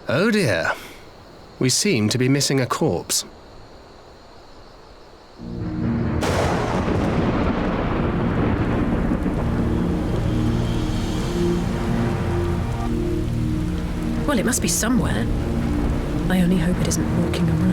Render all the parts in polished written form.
Oh dear. We seem to be missing a corpse. Well, it must be somewhere. I only hope it isn't walking around.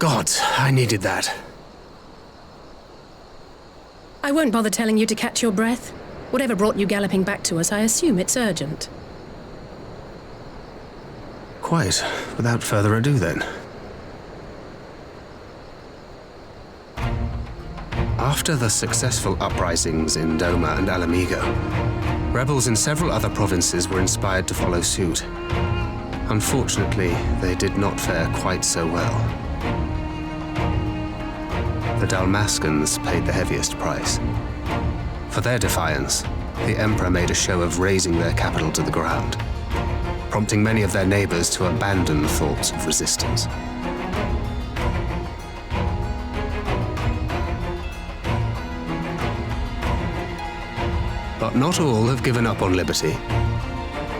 Gods, I needed that. I won't bother telling you to catch your breath. Whatever brought you galloping back to us, I assume it's urgent. Quite. Without further ado, then. After the successful uprisings in Doma and Alamigo, rebels in several other provinces were inspired to follow suit. Unfortunately, they did not fare quite so well. The Dalmascans paid the heaviest price. For their defiance, the Emperor made a show of razing their capital to the ground, prompting many of their neighbors to abandon thoughts of resistance. But not all have given up on liberty.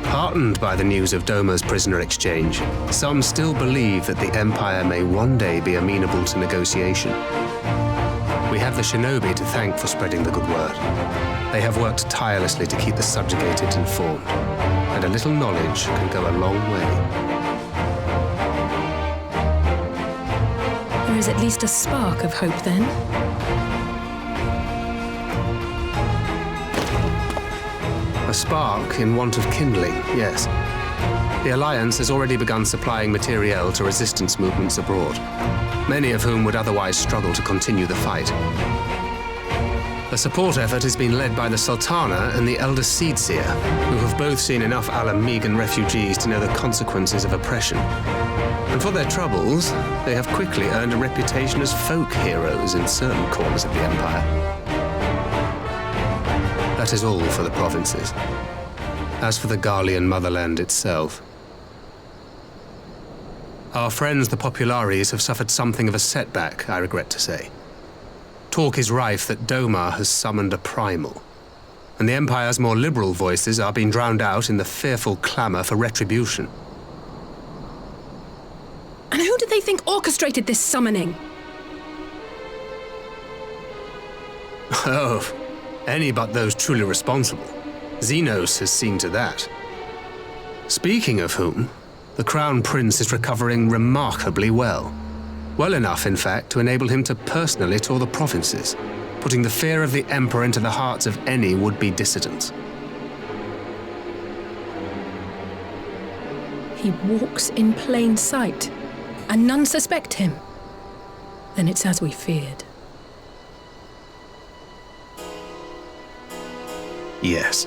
Heartened by the news of Doma's prisoner exchange, some still believe that the Empire may one day be amenable to negotiation. We have the shinobi to thank for spreading the good word. They have worked tirelessly to keep the subjugated informed, and a little knowledge can go a long way. There is at least a spark of hope, then. A spark in want of kindling, yes. The Alliance has already begun supplying materiel to resistance movements abroad, many of whom would otherwise struggle to continue the fight. The support effort has been led by the Sultana and the Elder Seedseer, who have both seen enough Alamigan refugees to know the consequences of oppression. And for their troubles, they have quickly earned a reputation as folk heroes in certain corners of the Empire. That is all for the provinces. As for the Garlean motherland itself, our friends the Populares have suffered something of a setback, I regret to say. Talk is rife that Doma has summoned a primal, and the Empire's more liberal voices are being drowned out in the fearful clamor for retribution. And who did they think orchestrated this summoning? Oh, any but those truly responsible. Xenos has seen to that. Speaking of whom, the Crown Prince is recovering remarkably well. Well enough, in fact, to enable him to personally tour the provinces, putting the fear of the Emperor into the hearts of any would-be dissidents. He walks in plain sight, and none suspect him. Then it's as we feared. Yes,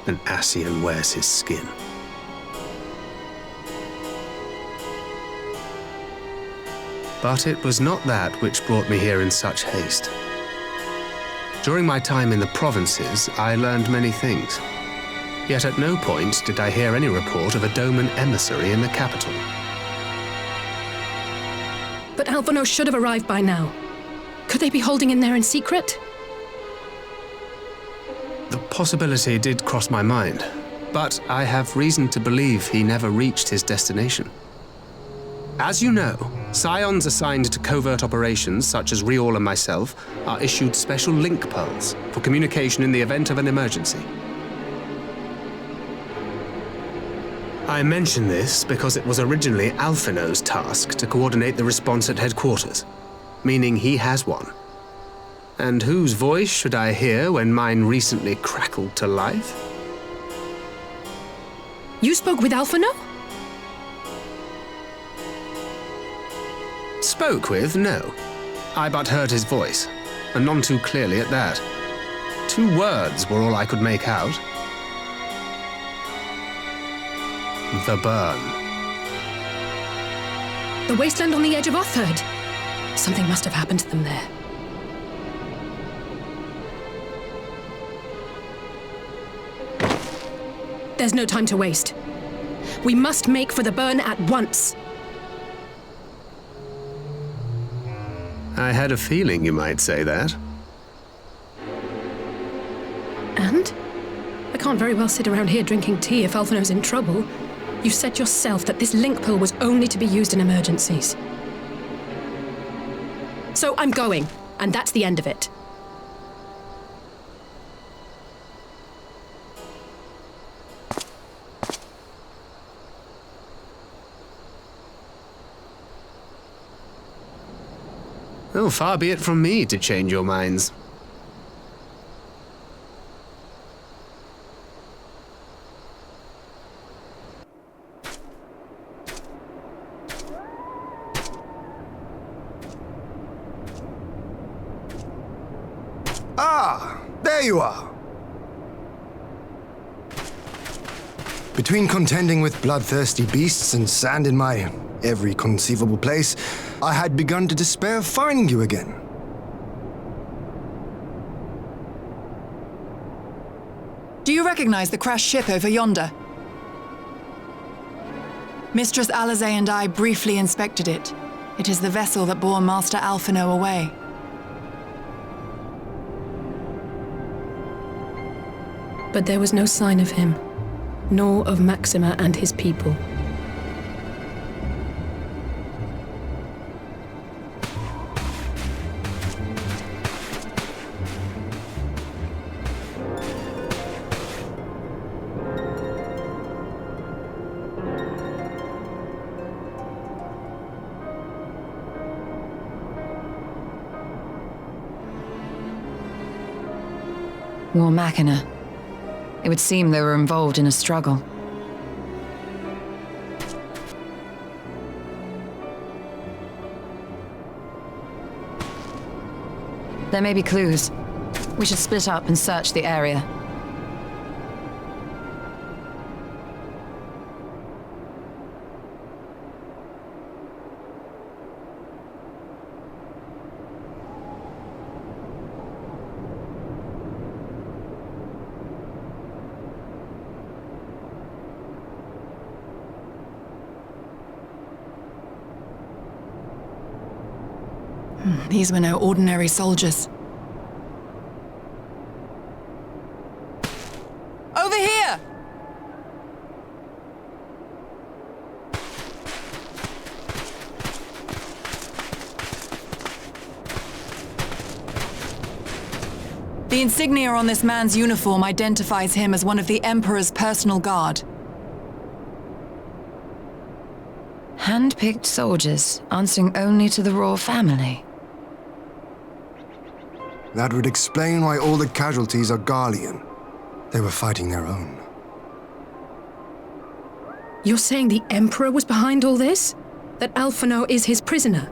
an Ascian wears his skin. But it was not that which brought me here in such haste. During my time in the provinces, I learned many things. Yet at no point did I hear any report of a Doman emissary in the capital. But Alphonse should have arrived by now. Could they be holding in there in secret? The possibility did cross my mind, but I have reason to believe he never reached his destination. As you know, Scions assigned to covert operations, such as Riol and myself, are issued special link pearls for communication in the event of an emergency. I mention this because it was originally Alphino's task to coordinate the response at headquarters, meaning he has one. And whose voice should I hear when mine recently crackled to life? You spoke with Alphino? Spoke with, no. I but heard his voice, and none too clearly at that. 2 words were all I could make out. The burn. The wasteland on the edge of Otherd. Something must have happened to them there. There's no time to waste. We must make for the burn at once. I had a feeling you might say that. And? I can't very well sit around here drinking tea if Alphino's in trouble. You said yourself that this link pill was only to be used in emergencies. So I'm going, and that's the end of it. Oh, far be it from me to change your minds. Ah, there you are. Between contending with bloodthirsty beasts and sand in my every conceivable place, I had begun to despair of finding you again. Do you recognize the crashed ship over yonder? Mistress Alizé and I briefly inspected it. It is the vessel that bore Master Alphino away. But there was no sign of him, nor of Maxima and his people. War Machina. It would seem they were involved in a struggle. There may be clues. We should split up and search the area. These were no ordinary soldiers. Over here! The insignia on this man's uniform identifies him as one of the Emperor's personal guard. Hand-picked soldiers, answering only to the royal family. That would explain why all the casualties are Garlean. They were fighting their own. You're saying the Emperor was behind all this? That Alphino is his prisoner?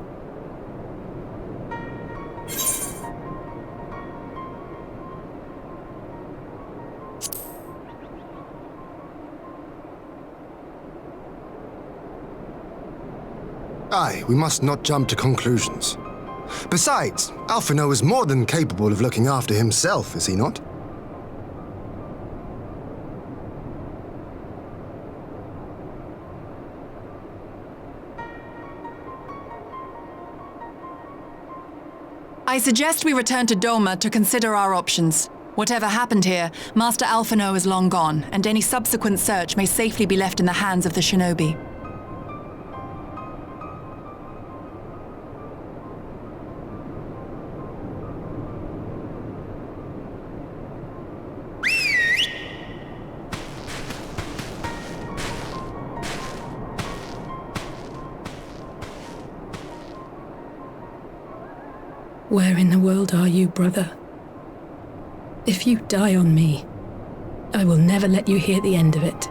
Aye, we must not jump to conclusions. Besides, Alphino is more than capable of looking after himself, is he not? I suggest we return to Doma to consider our options. Whatever happened here, Master Alphino is long gone, and any subsequent search may safely be left in the hands of the shinobi. Where in the world are you, brother? If you die on me, I will never let you hear the end of it.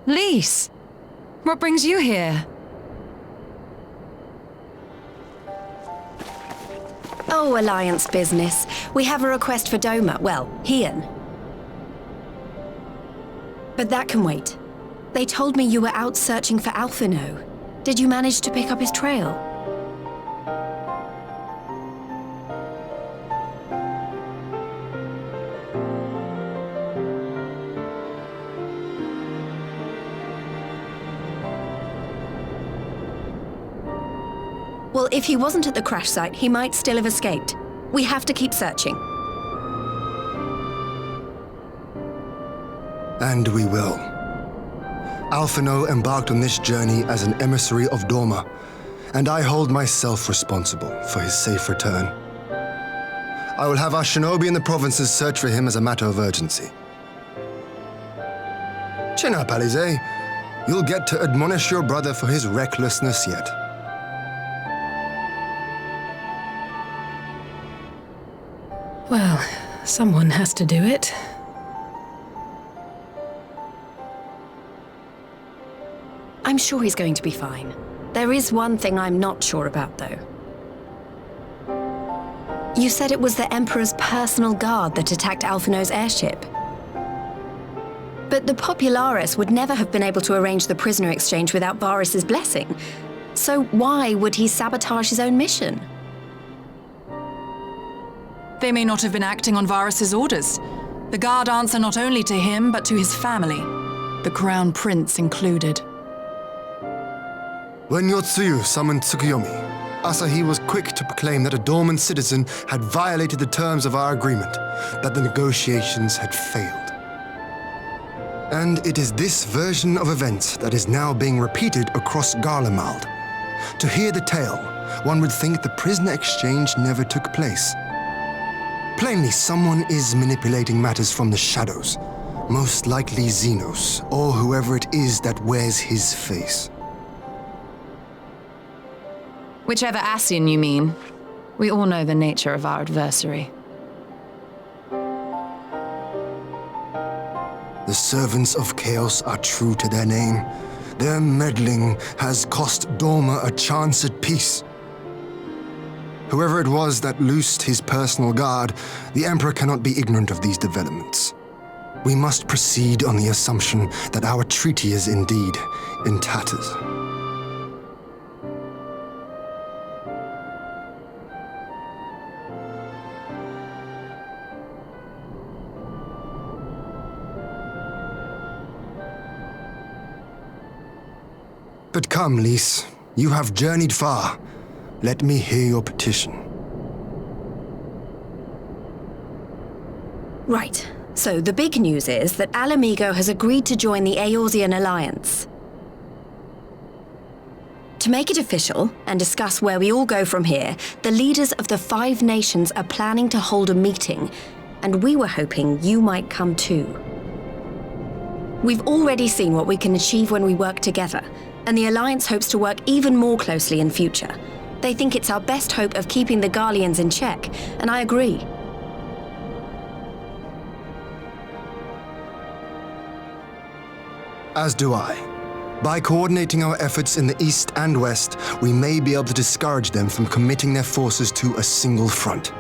Lise! What brings you here? Oh, Alliance business. We have a request for Doma. Well, Hien. But that can wait. They told me you were out searching for Alphino. Did you manage to pick up his trail? Well, if he wasn't at the crash site, he might still have escaped. We have to keep searching. And we will. Alphino embarked on this journey as an emissary of Dorma, and I hold myself responsible for his safe return. I will have our shinobi in the provinces search for him as a matter of urgency. Chin up, Alize. You'll get to admonish your brother for his recklessness yet. Well, someone has to do it. I'm sure he's going to be fine. There is one thing I'm not sure about, though. You said it was the Emperor's personal guard that attacked Alphino's airship. But the Popularis would never have been able to arrange the prisoner exchange without Varys' blessing. So why would he sabotage his own mission? They may not have been acting on Varys' orders. The guard answer not only to him, but to his family, the Crown Prince included. When Yotsuyu summoned Tsukuyomi, Asahi was quick to proclaim that a dormant citizen had violated the terms of our agreement, that the negotiations had failed. And it is this version of events that is now being repeated across Garlemald. To hear the tale, one would think the prisoner exchange never took place. Plainly, someone is manipulating matters from the shadows, most likely Xenos, or whoever it is that wears his face. Whichever Ascian you mean, we all know the nature of our adversary. The servants of chaos are true to their name. Their meddling has cost Dorma a chance at peace. Whoever it was that loosed his personal guard, the Emperor cannot be ignorant of these developments. We must proceed on the assumption that our treaty is indeed in tatters. But come, Lys, you have journeyed far. Let me hear your petition. Right. So the big news is that Alamigo has agreed to join the Eorzean Alliance. To make it official and discuss where we all go from here, the leaders of the 5 nations are planning to hold a meeting, and we were hoping you might come too. We've already seen what we can achieve when we work together, and the Alliance hopes to work even more closely in future. They think it's our best hope of keeping the Garleans in check, and I agree. As do I. By coordinating our efforts in the east and west, we may be able to discourage them from committing their forces to a single front.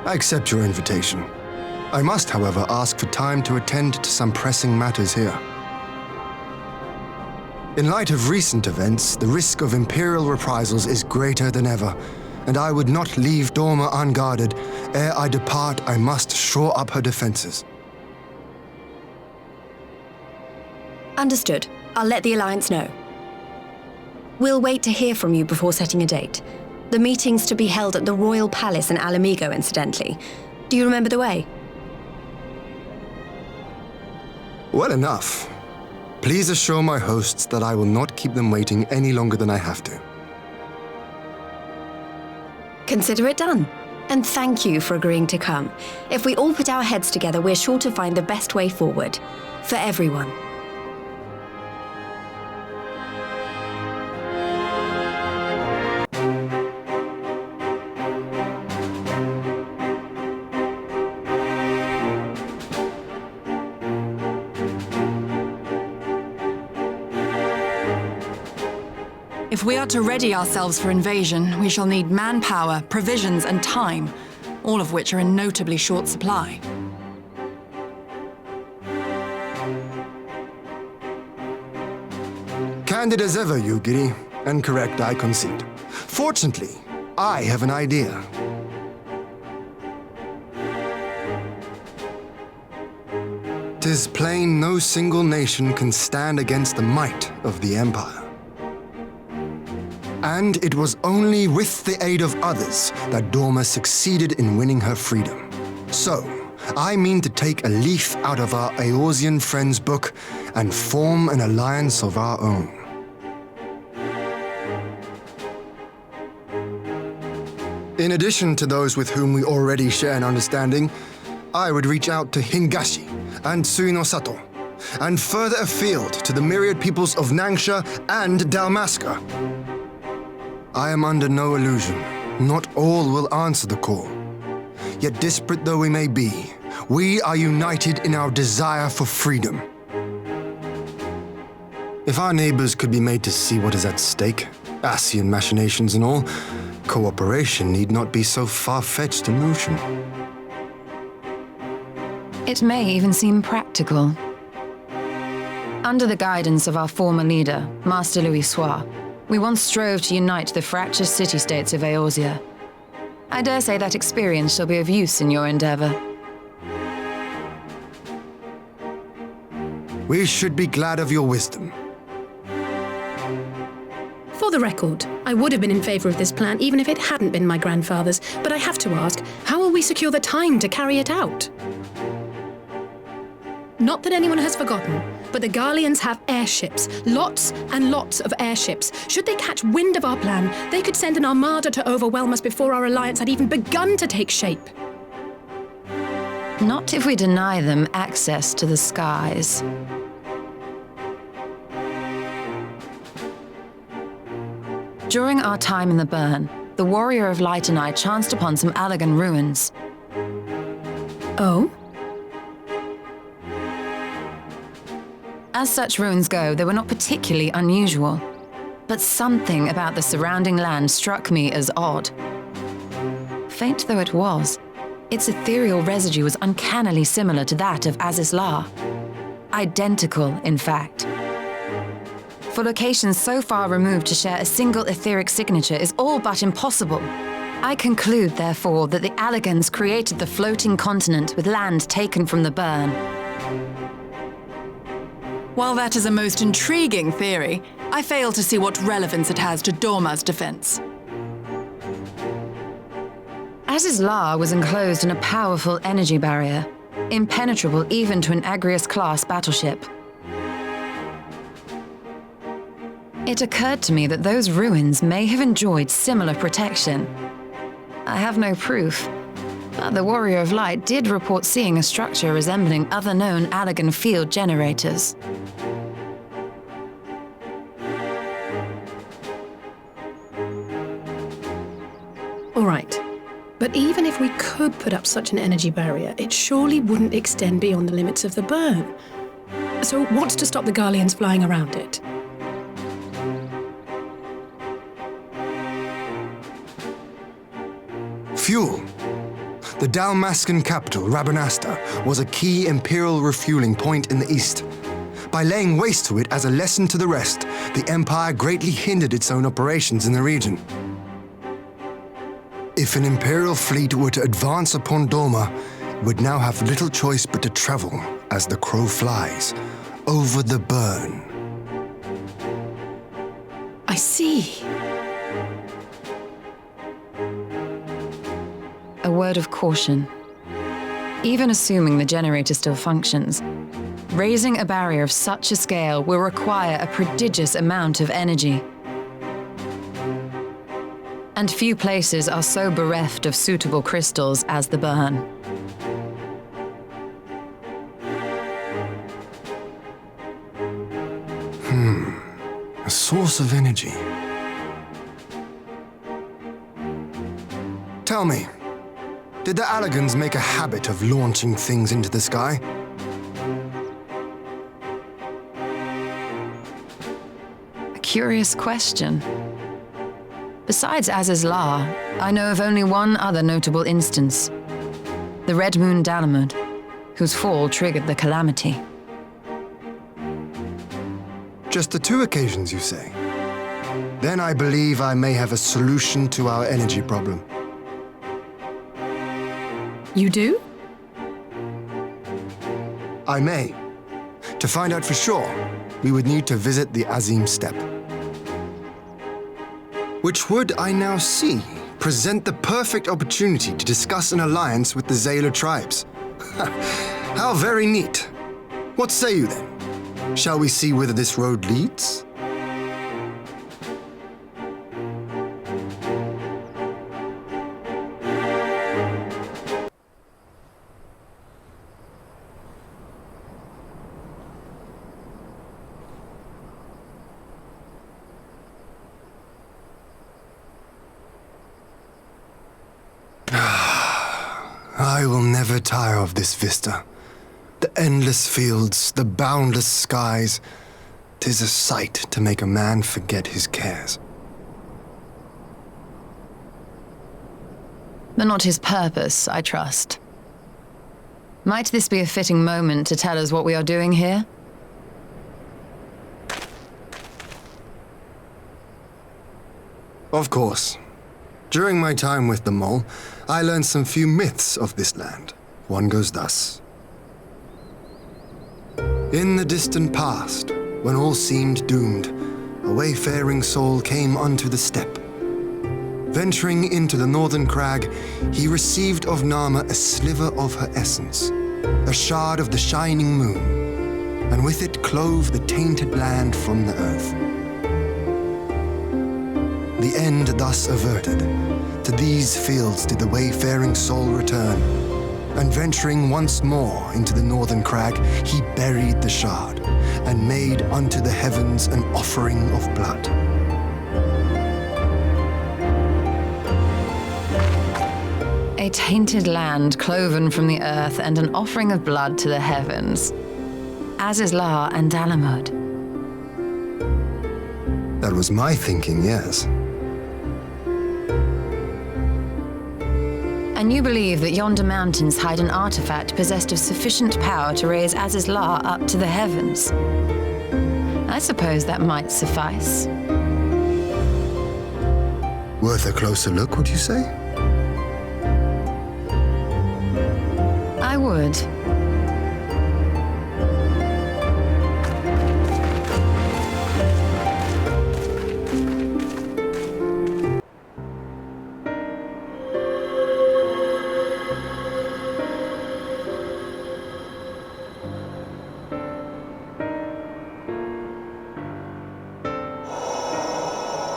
I accept your invitation. I must, however, ask for time to attend to some pressing matters here. In light of recent events, the risk of Imperial reprisals is greater than ever, and I would not leave Dorma unguarded. Ere I depart, I must shore up her defenses. Understood. I'll let the Alliance know. We'll wait to hear from you before setting a date. The meeting's to be held at the Royal Palace in Alamigo, incidentally. Do you remember the way? Well enough. Please assure my hosts that I will not keep them waiting any longer than I have to. Consider it done. And thank you for agreeing to come. If we all put our heads together, we're sure to find the best way forward. For everyone. If we are to ready ourselves for invasion, we shall need manpower, provisions, and time, all of which are in notably short supply. Candid as ever, Yugiri, and correct I concede. Fortunately, I have an idea. "'Tis plain no single nation can stand against the might of the Empire. And it was only with the aid of others that Dorma succeeded in winning her freedom. So, I mean to take a leaf out of our Eorzean friends' book and form an alliance of our own. In addition to those with whom we already share an understanding, I would reach out to Hingashi and Suinosato, and further afield to the myriad peoples of Nangsha and Dalmasca. I am under no illusion. Not all will answer the call. Yet disparate though we may be, we are united in our desire for freedom. If our neighbors could be made to see what is at stake, Ascian machinations and all, cooperation need not be so far-fetched a notion. It may even seem practical. Under the guidance of our former leader, Master Louis Soir, we once strove to unite the fractious city-states of Eorzea. I dare say that experience shall be of use in your endeavor. We should be glad of your wisdom. For the record, I would have been in favor of this plan even if it hadn't been my grandfather's, but I have to ask, how will we secure the time to carry it out? Not that anyone has forgotten, but the Garleans have airships, lots and lots of airships. Should they catch wind of our plan, they could send an armada to overwhelm us before our alliance had even begun to take shape. Not if we deny them access to the skies. During our time in the Burn, the Warrior of Light and I chanced upon some Allagan ruins. Oh? As such ruins go, they were not particularly unusual, but something about the surrounding land struck me as odd. Faint though it was, its ethereal residue was uncannily similar to that of Azizlar. Identical, in fact. For locations so far removed to share a single etheric signature is all but impossible. I conclude, therefore, that the Allagans created the floating continent with land taken from the Burn. While that is a most intriguing theory, I fail to see what relevance it has to Dorma's defense. Azizlar was enclosed in a powerful energy barrier, impenetrable even to an Agrias-class battleship. It occurred to me that those ruins may have enjoyed similar protection. I have no proof, but the Warrior of Light did report seeing a structure resembling other known Allagan field generators. All right. But even if we could put up such an energy barrier, it surely wouldn't extend beyond the limits of the Burn. So what's to stop the Garleans flying around it? Fuel. The Dalmascan capital, Rabanasta, was a key imperial refueling point in the east. By laying waste to it as a lesson to the rest, the Empire greatly hindered its own operations in the region. If an imperial fleet were to advance upon Doma, it would now have little choice but to travel, as the crow flies, over the Burn. I see. A word of caution. Even assuming the generator still functions, raising a barrier of such a scale will require a prodigious amount of energy. And few places are so bereft of suitable crystals as the Burn. A source of energy. Tell me, did the Allagans make a habit of launching things into the sky? A curious question. Besides Azizlar, I know of only one other notable instance. The Red Moon Dalamud, whose fall triggered the calamity. Just the two occasions, you say? Then I believe I may have a solution to our energy problem. You do? I may. To find out for sure, we would need to visit the Azim Steppe. Which would, I now see, present the perfect opportunity to discuss an alliance with the Zayla tribes. How very neat. What say you then? Shall we see whither this road leads? I will never tire of this vista. The endless fields, the boundless skies. 'Tis a sight to make a man forget his cares. But not his purpose, I trust. Might this be a fitting moment to tell us what we are doing here? Of course. During my time with the Mole, I learned some few myths of this land. One goes thus. In the distant past, when all seemed doomed, a wayfaring soul came unto the steppe. Venturing into the northern crag, he received of Nama a sliver of her essence, a shard of the shining moon, and with it clove the tainted land from the earth. The end thus averted, to these fields did the wayfaring soul return, and venturing once more into the northern crag, he buried the shard, and made unto the heavens an offering of blood. A tainted land cloven from the earth and an offering of blood to the heavens. Azizlar and Dalamud. That was my thinking, yes. And you believe that yonder mountains hide an artifact possessed of sufficient power to raise Azizlar up to the heavens. I suppose that might suffice. Worth a closer look, would you say? I would.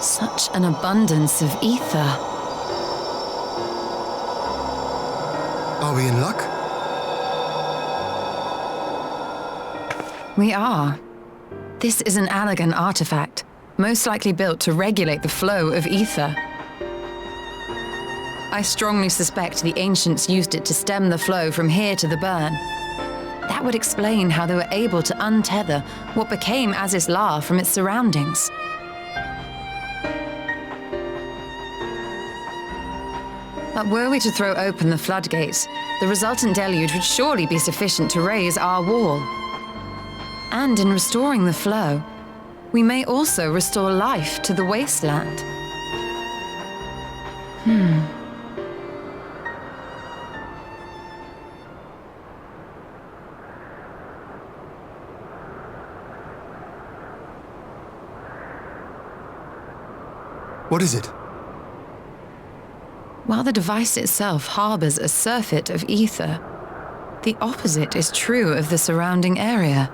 Such an abundance of ether. Are we in luck? We are. This is an Allagan artifact, most likely built to regulate the flow of ether. I strongly suspect the ancients used it to stem the flow from here to the burn. That would explain how they were able to untether what became Azizlar from its surroundings. But were we to throw open the floodgates, the resultant deluge would surely be sufficient to raise our wall. And in restoring the flow, we may also restore life to the wasteland. What is it? While the device itself harbors a surfeit of ether, the opposite is true of the surrounding area.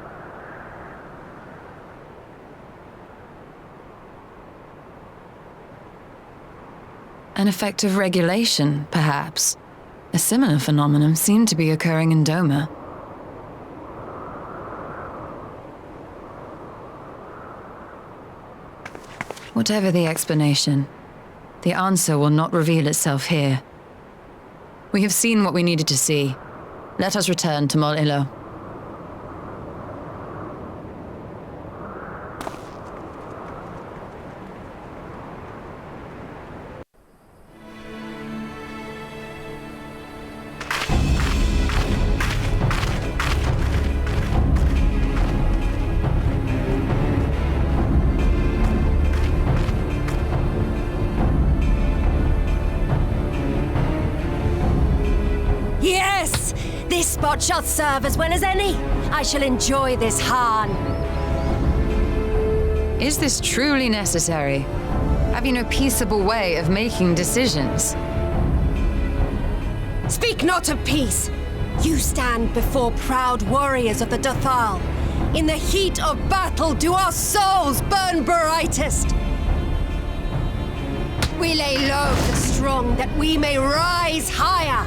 An effect of regulation, perhaps. A similar phenomenon seemed to be occurring in Doma. Whatever the explanation, the answer will not reveal itself here. We have seen what we needed to see. Let us return to Mol Ilo. Yes! This spot shall serve as well as any. I shall enjoy this Harn. Is this truly necessary? Have you no peaceable way of making decisions? Speak not of peace. You stand before proud warriors of the Dothal. In the heat of battle, do our souls burn brightest. We lay low the strong that we may rise higher.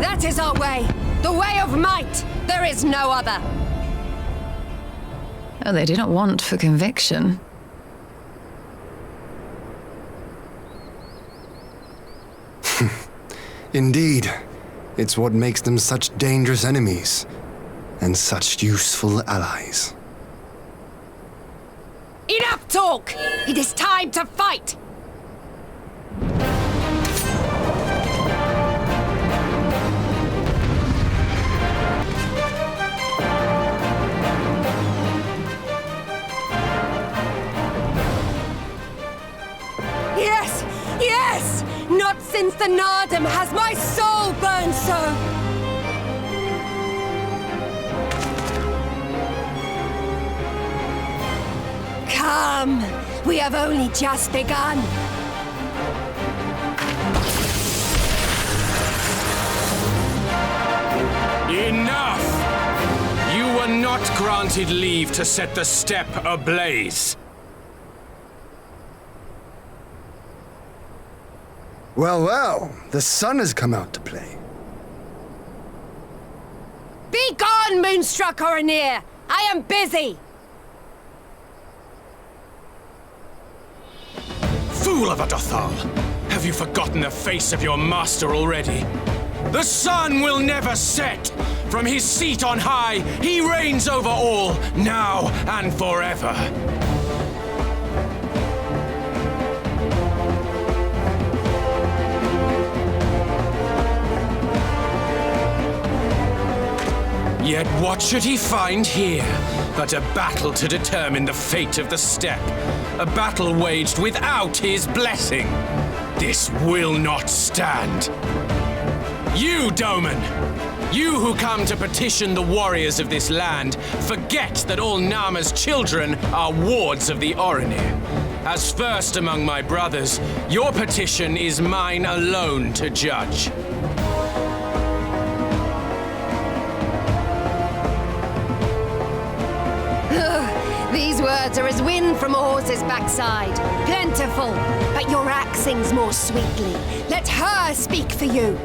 That is our way, the way of might. There is no other. Oh, they didn't want for conviction. Indeed. It's what makes them such dangerous enemies, and such useful allies. Enough talk! It is time to fight! Yes! Yes! Not since the Nardum has my soul burned so! Come! We have only just begun! Enough! You were not granted leave to set the steppe ablaze. Well, well, the sun has come out to play. Be gone, Moonstruck Oranir! I am busy! Fool of a Dothal! Have you forgotten the face of your master already? The sun will never set! From his seat on high, he reigns over all, now and forever. Yet what should he find here but a battle to determine the fate of the steppe? A battle waged without his blessing. This will not stand. You, Doman! You who come to petition the warriors of this land, forget that all Nama's children are wards of the Oranir. As first among my brothers, your petition is mine alone to judge. These words are as wind from a horse's backside. Plentiful, but your axe sings more sweetly. Let her speak for you.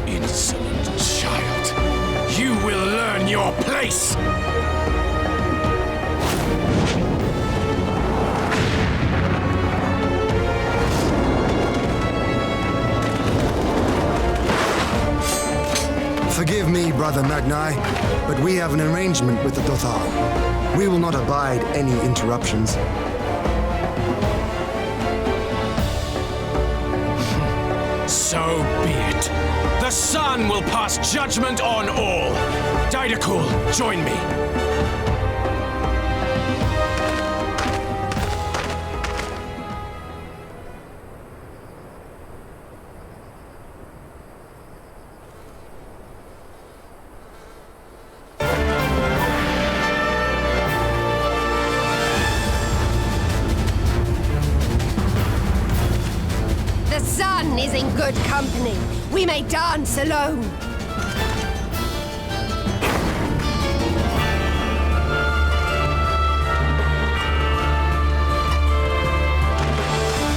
Insolent child. You will learn your place! Forgive me, Brother Magni, but we have an arrangement with the Dothal. We will not abide any interruptions. So be it. The sun will pass judgment on all. Didakul, join me. The sun is in good company. We may dance alone.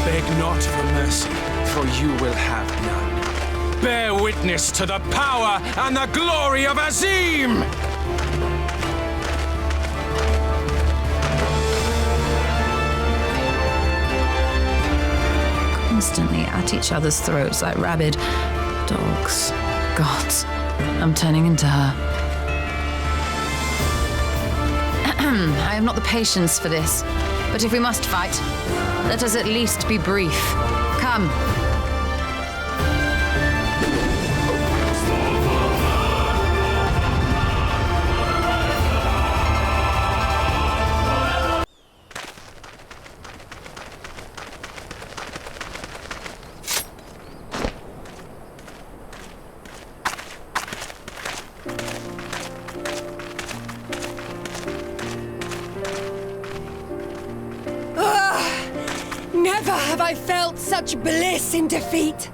Beg not for mercy, for you will have none. Bear witness to the power and the glory of Azim! Constantly at each other's throats like rabid dogs. Gods, I'm turning into her. I have not the patience for this, but if we must fight, let us at least be brief. Come. Never have I felt such bliss in defeat.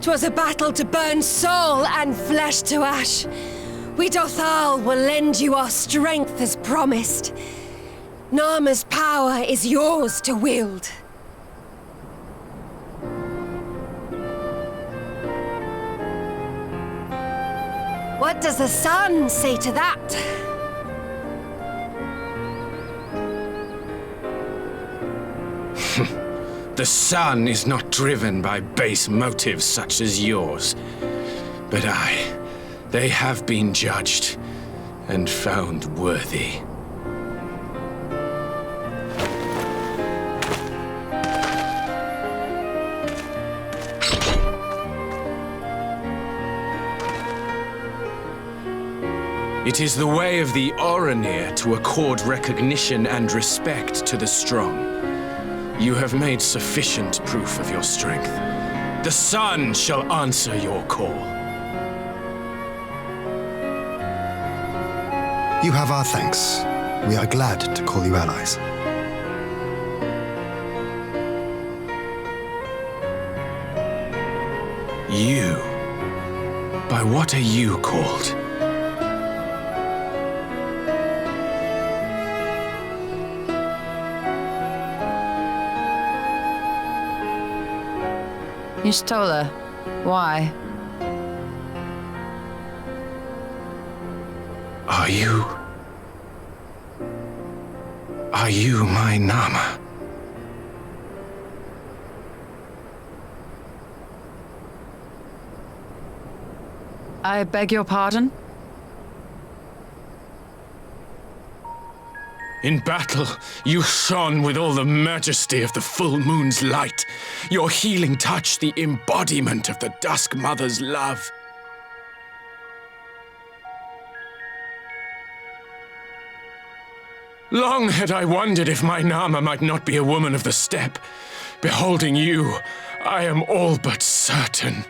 'Twas a battle to burn soul and flesh to ash. We Dothal will lend you our strength as promised. Narma's power is yours to wield. What does the sun say to that? The sun is not driven by base motives such as yours. But they have been judged and found worthy. It is the way of the Oranir to accord recognition and respect to the strong. You have made sufficient proof of your strength. The sun shall answer your call. You have our thanks. We are glad to call you allies. You? By what are you called? Y'shtola, why? Are you my Nama? I beg your pardon? In battle, you shone with all the majesty of the full moon's light. Your healing touch, the embodiment of the Dusk Mother's love. Long had I wondered if my Nama might not be a woman of the steppe. Beholding you, I am all but certain.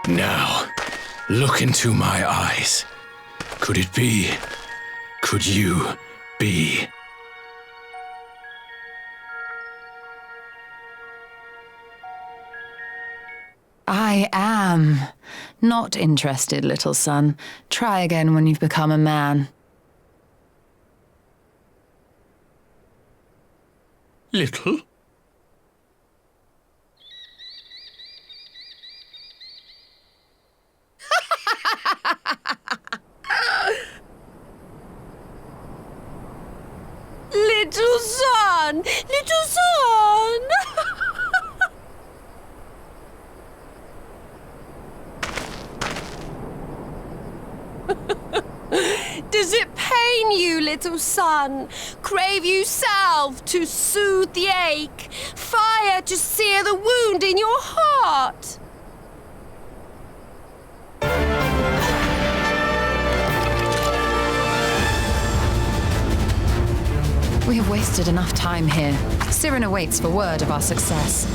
Now, look into my eyes. Could it be? Could you be? I am. Not interested, little son. Try again when you've become a man. Little? Little son! Little son! Does it pain you, little son? Crave you salve to soothe the ache? Fire to sear the wound in your heart? We have wasted enough time here. Siren awaits for word of our success.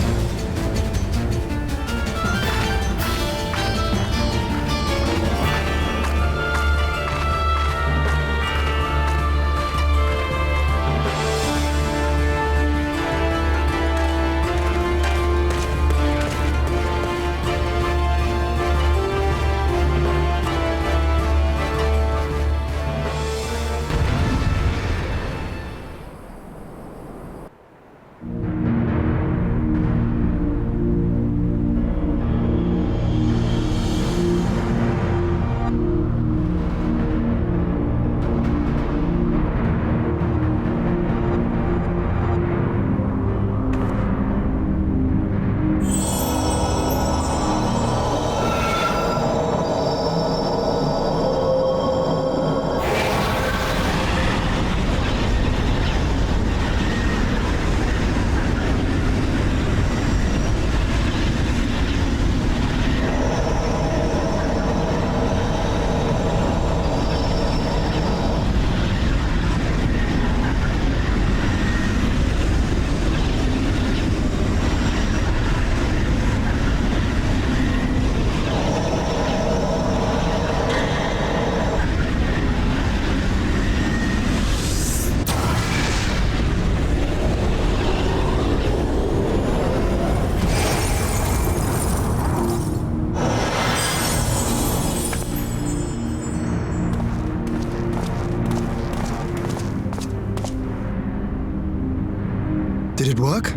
work?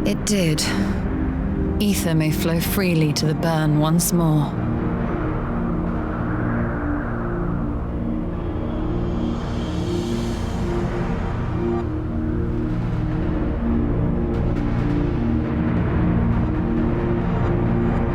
It did. Ether may flow freely to the burn once more.